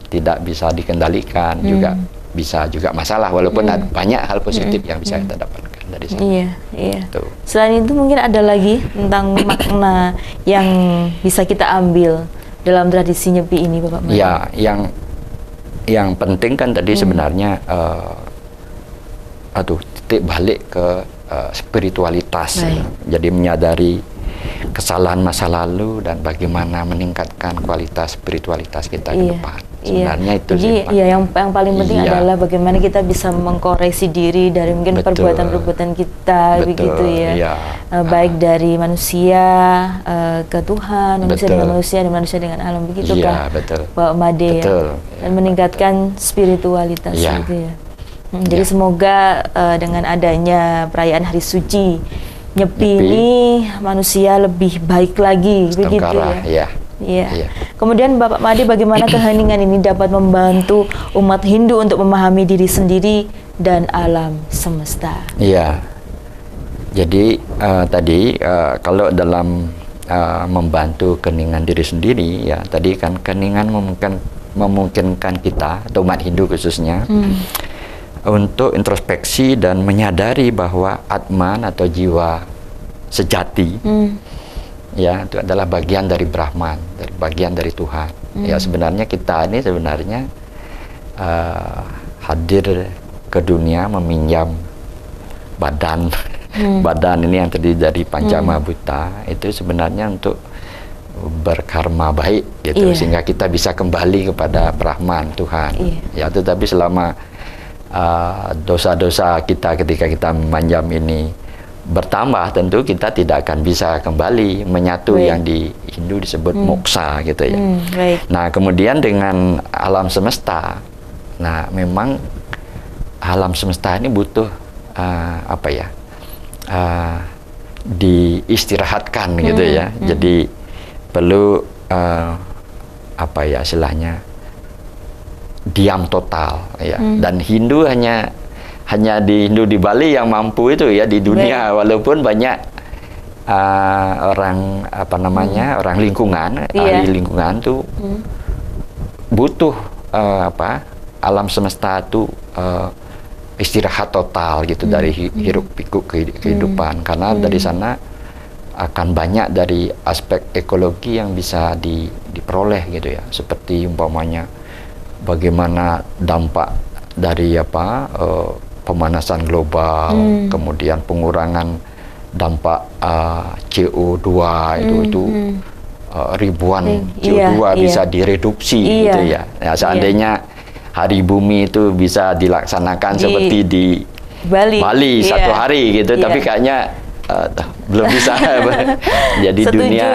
tidak bisa dikendalikan, juga bisa juga masalah, walaupun banyak hal positif yang bisa kita dapatkan dari sana. Selain itu mungkin ada lagi tentang makna yang bisa kita ambil dalam tradisi Nyepi ini, Bapak Made? Ya, yang penting kan tadi sebenarnya titik balik ke spiritualitas. Jadi menyadari kesalahan masa lalu dan bagaimana meningkatkan kualitas spiritualitas kita ke depan. Sebenarnya itu yang paling penting adalah bagaimana kita bisa mengkoreksi diri dari mungkin perbuatan-perbuatan kita, begitu ya. Baik dari manusia ke Tuhan, manusia dengan manusia, dan manusia dengan alam, begitu kan, Pak Made, dan meningkatkan spiritualitas gitu ya. Jadi semoga dengan adanya perayaan Hari Suci Nyepi ini manusia lebih baik lagi, begitu ya. Kemudian Bapak Made, bagaimana keheningan ini dapat membantu umat Hindu untuk memahami diri sendiri dan alam semesta? Jadi tadi kalau dalam membantu keheningan diri sendiri, tadi kan keheningan memungkinkan kita atau umat Hindu khususnya untuk introspeksi dan menyadari bahwa Atman atau jiwa sejati itu adalah bagian dari Brahman, bagian dari Tuhan. Sebenarnya kita ini sebenarnya hadir ke dunia meminjam badan ini yang terdiri dari Pancamabhuta, itu sebenarnya untuk berkarma baik gitu, sehingga kita bisa kembali kepada Brahman, Tuhan. Tetapi selama dosa-dosa kita ketika kita memanjam ini bertambah, tentu kita tidak akan bisa kembali menyatu yang di Hindu disebut moksa gitu ya. Nah, kemudian dengan alam semesta, memang alam semesta ini butuh diistirahatkan gitu ya. Jadi perlu istilahnya diam total ya. Dan Hindu hanya di Hindu di Bali yang mampu itu ya di dunia, walaupun banyak orang orang lingkungan, ahli lingkungan tuh butuh alam semesta itu istirahat total gitu dari hiruk pikuk kehidupan, karena dari sana akan banyak dari aspek ekologi yang bisa diperoleh gitu ya, seperti umpamanya bagaimana dampak dari pemanasan global, kemudian pengurangan dampak CO2 itu ribuan CO2 bisa direduksi gitu ya. Seandainya Hari Bumi itu bisa dilaksanakan seperti di Bali satu hari gitu, tapi kayaknya belum bisa. Jadi dunia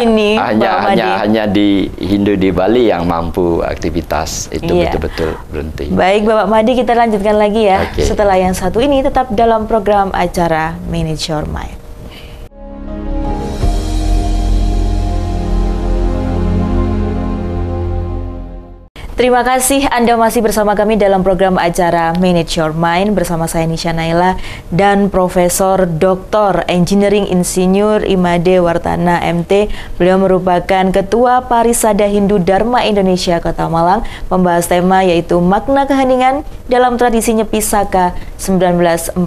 hanya di Hindu di Bali yang mampu aktivitas itu betul-betul berhenti. Baik Bapak Made, kita lanjutkan lagi ya. Setelah yang satu ini, tetap dalam program acara Manage Your Mind. Terima kasih Anda masih bersama kami dalam program acara Manage Your Mind bersama saya Nisha Naila dan Profesor Dr. Engineering Insinyur Imade Wartana MT. Beliau merupakan Ketua Parisada Hindu Dharma Indonesia Kota Malang, membahas tema yaitu makna keheningan dalam tradisi Nyepi Saka 1947.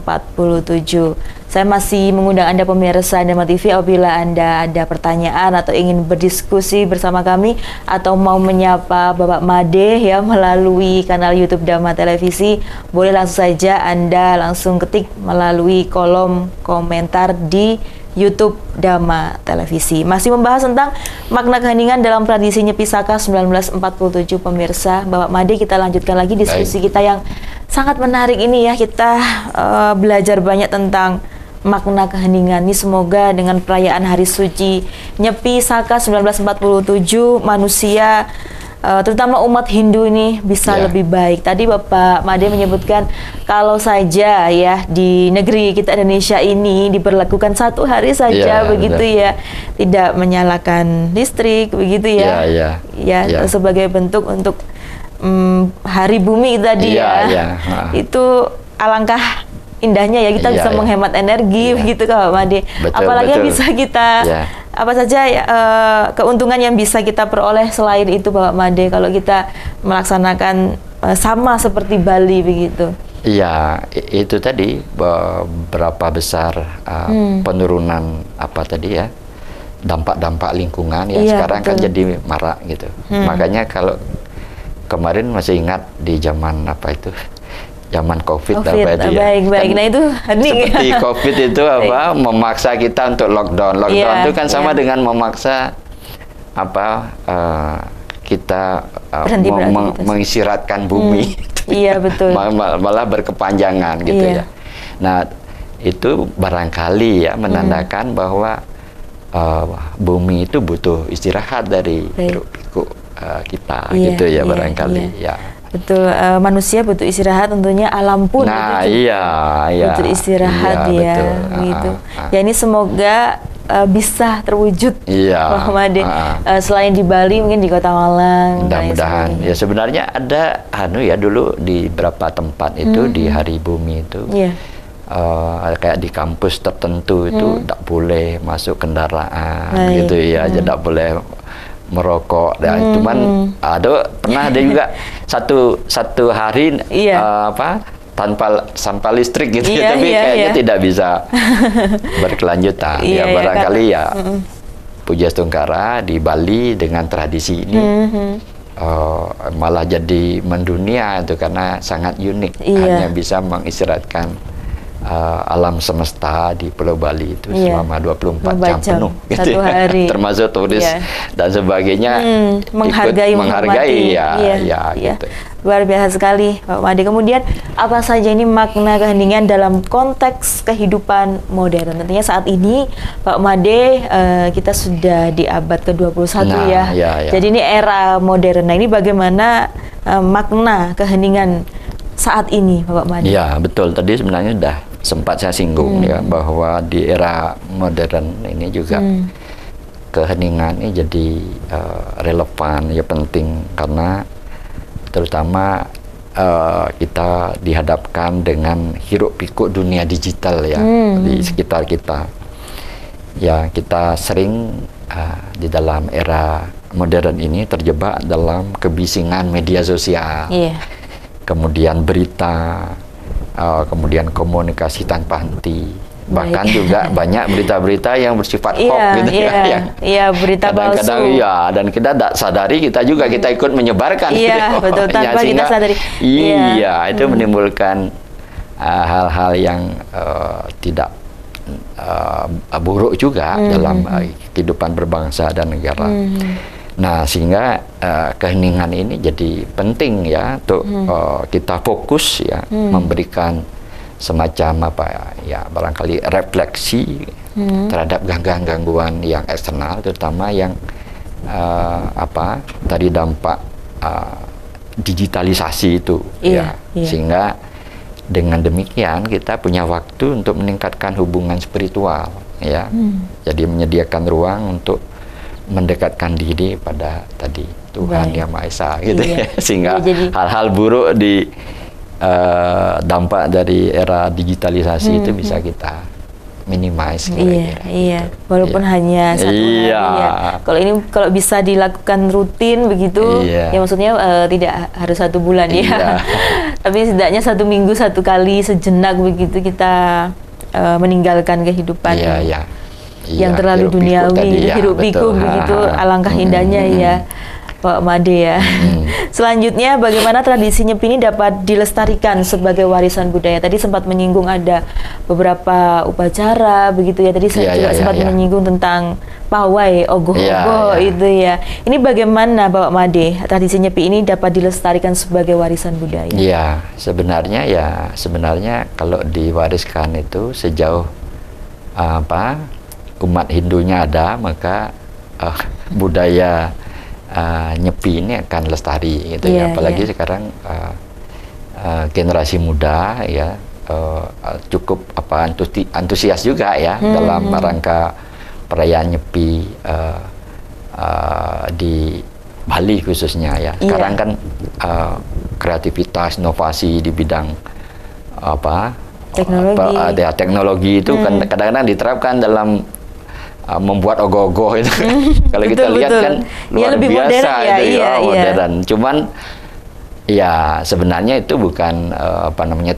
Saya masih mengundang Anda pemirsa Dharma TV, apabila Anda ada pertanyaan atau ingin berdiskusi bersama kami atau mau menyapa Bapak Made ya melalui kanal YouTube Dharma Televisi, boleh langsung saja Anda langsung ketik melalui kolom komentar di YouTube Dhamma Televisi. Masih membahas tentang makna keheningan dalam tradisi Nyepi Saka 1947 pemirsa. Bapak Made, kita lanjutkan lagi diskusi kita yang sangat menarik ini ya. Kita belajar banyak tentang makna keheningan ini. Semoga dengan perayaan Hari Suci Nyepi Saka 1947 manusia terutama umat Hindu ini bisa lebih baik. Tadi Bapak Made menyebutkan kalau saja ya di negeri kita Indonesia ini diberlakukan 1 hari saja begitu ya, tidak menyalakan listrik begitu ya, sebagai bentuk untuk Hari Bumi tadi itu alangkah indahnya ya, kita bisa menghemat energi begitu Pak Made. Apalagi yang bisa kita apa saja keuntungan yang bisa kita peroleh selain itu Bapak Made kalau kita melaksanakan sama seperti Bali begitu. Iya, itu tadi berapa besar penurunan apa tadi ya, dampak-dampak lingkungan ya, sekarang kan jadi marak gitu. Makanya kalau kemarin masih ingat di zaman apa itu, zaman COVID apa itu ya. Baik. Nah itu hening seperti COVID itu apa memaksa kita untuk lockdown. Lockdown itu kan sama dengan memaksa apa kita mengistirahatkan bumi. Iya betul. Malah berkepanjangan gitu ya. Nah itu barangkali ya menandakan bahwa bumi itu butuh istirahat dari hiruk-pikuk kita gitu ya barangkali ya. Betul, manusia butuh istirahat, tentunya alam pun butuh istirahat gitu. Ya ini semoga bisa terwujud, Pak Made. Selain di Bali, mungkin di Kota Malang. Mudah-mudahan. Ya sebenarnya ada dulu di beberapa tempat itu di Hari Bumi itu, kayak di kampus tertentu itu tidak boleh masuk kendaraan gitu ya, tidak boleh merokok. Cuman pernah ada juga satu hari tanpa listrik gitu tapi kayaknya tidak bisa berkelanjutan barangkali Puja Stungkara di Bali dengan tradisi ini malah jadi mendunia itu karena sangat unik, hanya bisa mengistirahatkan alam semesta di Pulau Bali itu selama 24 jam penuh gitu hari. Termasuk turis dan sebagainya menghargai gitu. Luar biasa sekali Pak Made. Kemudian apa saja ini makna keheningan dalam konteks kehidupan modern? Tentunya saat ini Pak Made kita sudah di abad ke-21 Jadi ini era modern. Nah ini bagaimana makna keheningan saat ini Bapak Made? Ya betul, tadi sebenarnya sudah sempat saya singgung ya bahwa di era modern ini juga keheningan ini jadi relevan ya, penting karena terutama kita dihadapkan dengan hiruk pikuk dunia digital ya di sekitar kita. Ya kita sering di dalam era modern ini terjebak dalam kebisingan media sosial. Kemudian berita, kemudian komunikasi tanpa henti, bahkan juga banyak berita-berita yang bersifat hoax gitu berita palsu. Kadang-kadang dan kita tidak sadari kita ikut menyebarkan betul, tanpa kita sadari. Itu menimbulkan hal-hal yang tidak buruk juga dalam kehidupan berbangsa dan negara. Nah, sehingga keheningan ini jadi penting ya untuk kita fokus ya, memberikan semacam barangkali refleksi terhadap gangguan-gangguan yang eksternal, terutama yang dari dampak digitalisasi itu sehingga dengan demikian kita punya waktu untuk meningkatkan hubungan spiritual ya. Jadi menyediakan ruang untuk mendekatkan diri pada tadi Tuhan Yang Maha Esa gitu ya, sehingga hal-hal buruk di dampak dari era digitalisasi itu bisa kita minimize walaupun hanya satu hari kalau bisa dilakukan rutin begitu ya maksudnya tidak harus 1 bulan tapi setidaknya 1 minggu 1 kali sejenak begitu kita meninggalkan kehidupan yang terlalu duniawi, hiruk pikuk begitu, alangkah indahnya Pak Made ya. Selanjutnya, bagaimana tradisi Nyepi ini dapat dilestarikan sebagai warisan budaya? Tadi sempat menyinggung ada beberapa upacara begitu ya. Tadi saya juga sempat menyinggung tentang pawai, ogoh-ogoh itu ya. Ini bagaimana Bapak Made tradisi Nyepi ini dapat dilestarikan sebagai warisan budaya? Iya, sebenarnya kalau diwariskan itu sejauh umat Hindunya ada, maka budaya Nyepi ini akan lestari gitu ya. Apalagi sekarang generasi muda ya cukup antusias juga ya dalam rangka perayaan Nyepi di Bali khususnya ya. Sekarang kan kreativitas, inovasi di bidang teknologi itu kan kadang-kadang diterapkan dalam membuat ogoh-ogoh itu. Kalau kita lihat kan luar lebih biasa modern, ya, itu modern. Iya. Cuman ya sebenarnya itu bukan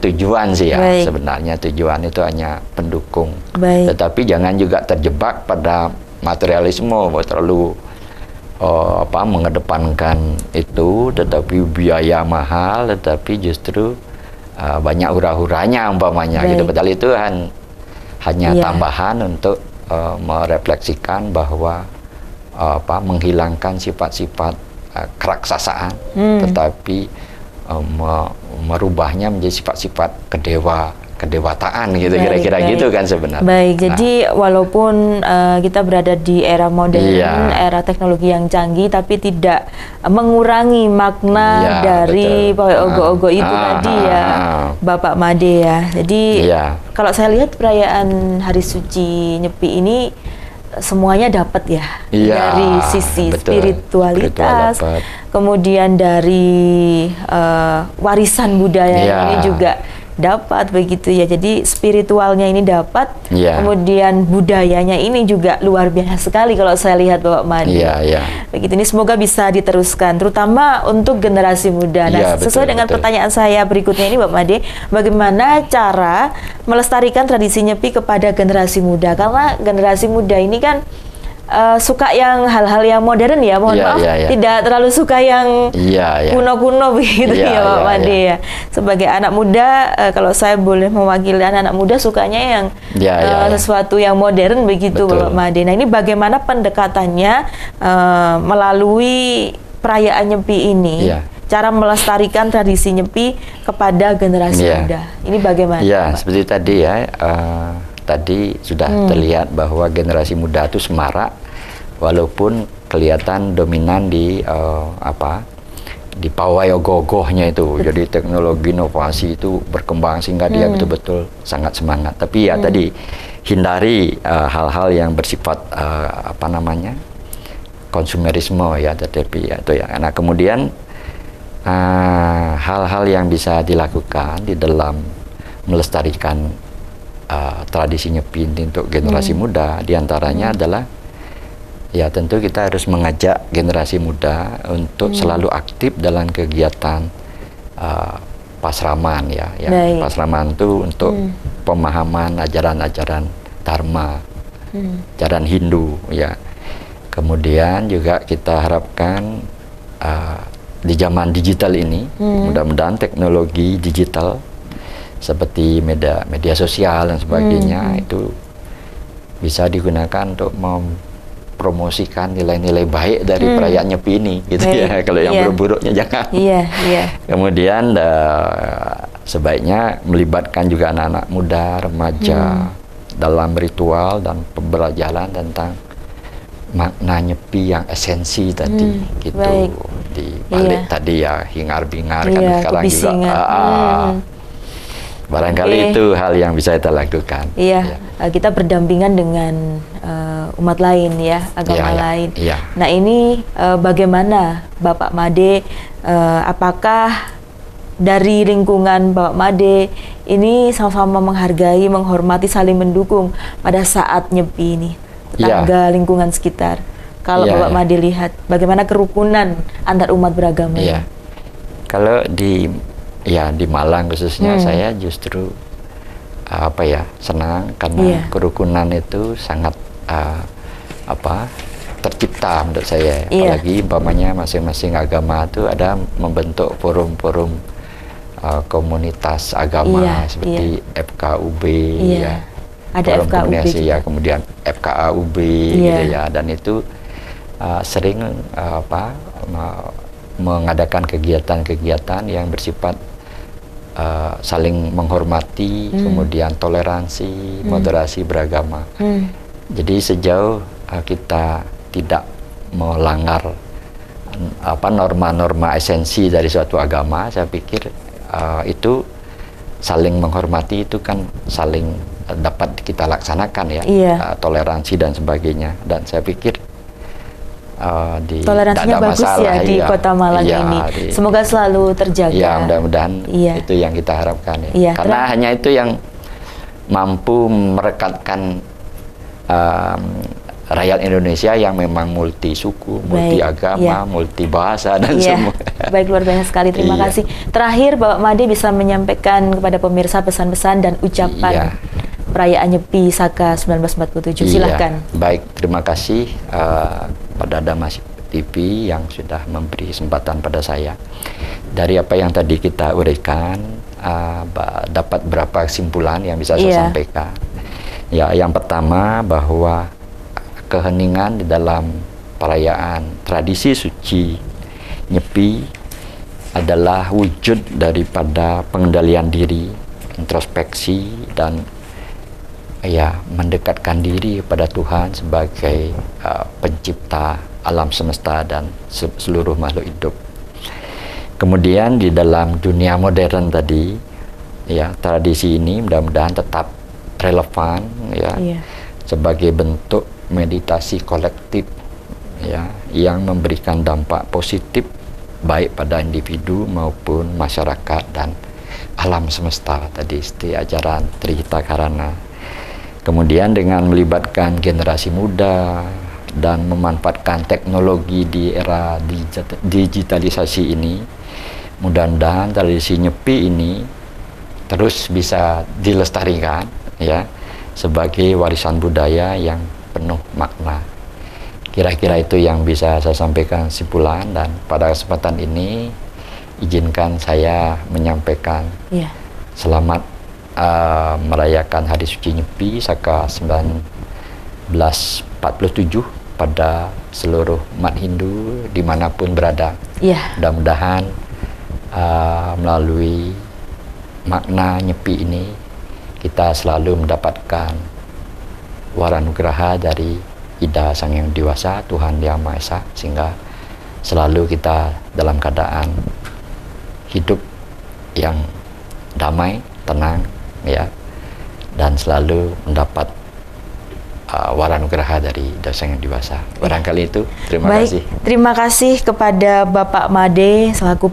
tujuan sih ya. Sebenarnya tujuan itu hanya pendukung. Tetapi jangan juga terjebak pada materialisme, terlalu mengedepankan itu, tetapi biaya mahal, tetapi justru banyak hura-huranya umpamanya gitu. Padahal itu hanya tambahan untuk merefleksikan bahwa menghilangkan sifat-sifat keraksasaan, tetapi merubahnya menjadi sifat-sifat kedewataan gitu, kira-kira gitu kan sebenarnya. Baik, jadi walaupun kita berada di era modern, era teknologi yang canggih, tapi tidak mengurangi makna dari pawai ogoh-ogoh itu tadi ya, Bapak Made ya. Jadi kalau saya lihat perayaan Hari Suci Nyepi ini semuanya dapat ya, dari sisi spiritualitas, kemudian dari warisan budaya ini juga dapat begitu ya. Jadi spiritualnya ini dapat, kemudian budayanya ini juga luar biasa sekali kalau saya lihat Bapak Made. Begitu, ini semoga bisa diteruskan terutama untuk generasi muda. Nah, sesuai dengan pertanyaan saya berikutnya ini Bapak Made, bagaimana cara melestarikan tradisi Nyepi kepada generasi muda? Karena generasi muda ini kan suka yang hal-hal yang modern ya, mohon maaf, tidak terlalu suka yang kuno-kuno begitu ya Pak Made ya. Sebagai anak muda, kalau saya boleh mewakili anak-anak muda, sukanya yang sesuatu yang modern begitu Pak Made. Nah, ini bagaimana pendekatannya melalui perayaan Nyepi ini? Cara melestarikan tradisi Nyepi kepada generasi muda. Ini bagaimana? Seperti tadi ya. Tadi sudah terlihat bahwa generasi muda itu semarak, walaupun kelihatan dominan di di pawai ogoh-ogohnya itu. Jadi teknologi inovasi itu berkembang sehingga dia betul-betul sangat semangat. Tapi ya tadi hindari hal-hal yang bersifat konsumerisme ya, tetapi itu ya. Nah, kemudian hal-hal yang bisa dilakukan di dalam melestarikan tradisi Nyepi untuk generasi muda, diantaranya adalah ya tentu kita harus mengajak generasi muda untuk selalu aktif dalam kegiatan pasraman ya. Pasraman itu untuk pemahaman ajaran-ajaran Dharma, ajaran Hindu ya. Kemudian juga kita harapkan di zaman digital ini, mudah-mudahan teknologi digital seperti media sosial dan sebagainya itu bisa digunakan untuk mempromosikan nilai-nilai baik dari perayaan Nyepi ini gitu ya. Kalau yang buruk-buruknya jangan. Kemudian sebaiknya melibatkan juga anak-anak muda, remaja dalam ritual dan pembelajaran tentang makna Nyepi yang esensi tadi gitu. Di balik tadi ya hingar-bingar kan sekarang juga barangkali itu hal yang bisa kita lakukan. Kita berdampingan dengan umat lain ya, agama lain. Nah, ini bagaimana Bapak Made, apakah dari lingkungan Bapak Made ini sama-sama menghargai, menghormati, saling mendukung pada saat Nyepi ini, tetangga lingkungan sekitar? Kalau Bapak Made lihat bagaimana kerukunan antar umat beragama? Kalau di Malang khususnya saya justru senang karena kerukunan itu sangat tercipta menurut saya. Iya. Apalagi umpamanya masing-masing agama itu ada membentuk forum-forum komunitas agama seperti FKUB, ya. Ada Forum FKUB komunikasi, juga. ya, kemudian FKAUB, gitu ya, dan itu sering mengadakan kegiatan-kegiatan yang bersifat saling menghormati, kemudian toleransi, moderasi beragama. Jadi sejauh kita tidak melanggar norma-norma esensi dari suatu agama, saya pikir itu saling menghormati itu kan saling dapat kita laksanakan, ya. Toleransi dan sebagainya, dan saya pikir toleransinya bagus masalah, ya di Kota Malang ini. Semoga selalu terjaga. Ya, mudah-mudahan itu yang kita harapkan, ya. Karena hanya itu yang mampu merekatkan rakyat Indonesia yang memang multi suku, multi agama, multi bahasa dan semua. Baik, luar biasa sekali. Terima kasih. Terakhir, Bapak Made bisa menyampaikan kepada pemirsa pesan-pesan dan ucapan perayaan Nyepi Saka 1947. Silahkan. Baik, terima kasih pada Damas TV yang sudah memberi kesempatan pada saya. Dari apa yang tadi kita uraikan, dapat beberapa kesimpulan yang bisa saya sampaikan. Ya, yang pertama bahwa keheningan di dalam perayaan tradisi suci Nyepi adalah wujud daripada pengendalian diri, introspeksi, dan mendekatkan diri pada Tuhan sebagai pencipta alam semesta dan seluruh makhluk hidup. Kemudian di dalam dunia modern tadi, tradisi ini mudah-mudahan tetap relevan, sebagai bentuk meditasi kolektif, yang memberikan dampak positif baik pada individu maupun masyarakat dan alam semesta tadi, seperti ajaran Trihita Karana. Kemudian dengan melibatkan generasi muda dan memanfaatkan teknologi di era digitalisasi ini, mudah-mudahan tradisi Nyepi ini terus bisa dilestarikan, sebagai warisan budaya yang penuh makna. Kira-kira itu yang bisa saya sampaikan kesimpulan, dan pada kesempatan ini izinkan saya menyampaikan selamat merayakan Hari Suci Nyepi Saka 1947 pada seluruh umat Hindu dimanapun berada. Mudah-mudahan melalui makna Nyepi ini kita selalu mendapatkan waranugraha dari Ida Sang Yang Diwasa, Tuhan Yang Maha Esa, sehingga selalu kita dalam keadaan hidup yang damai, tenang, dan selalu mendapat waranugraha dari Ida Sang Yang Diwasa. Barangkali itu. Terima kasih. Terima kasih kepada Bapak Made selaku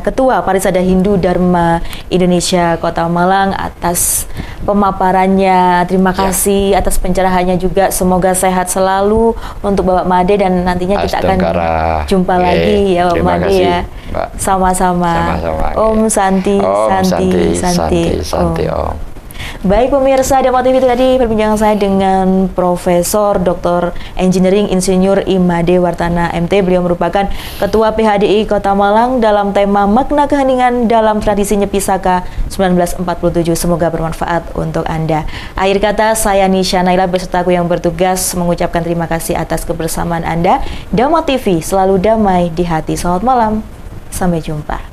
Ketua Parisada Hindu Dharma Indonesia Kota Malang atas pemaparannya. Terima kasih atas pencerahannya juga. Semoga sehat selalu untuk Bapak Made, dan nantinya kita akan jumpa lagi ya Bapak Made ya. Sama-sama. Om Santi, Santi, Om. Baik pemirsa Dharma TV, itu tadi perbincangan saya dengan Profesor Dr. Engineering Insinyur Imade Wartana MT. Beliau merupakan Ketua PHDI Kota Malang dalam tema makna keheningan dalam tradisi Nyepi Saka 1947. Semoga bermanfaat untuk Anda. Akhir kata, saya Nisha Naila besertaku yang bertugas mengucapkan terima kasih atas kebersamaan Anda. Dharma TV selalu damai di hati. Selamat malam, sampai jumpa.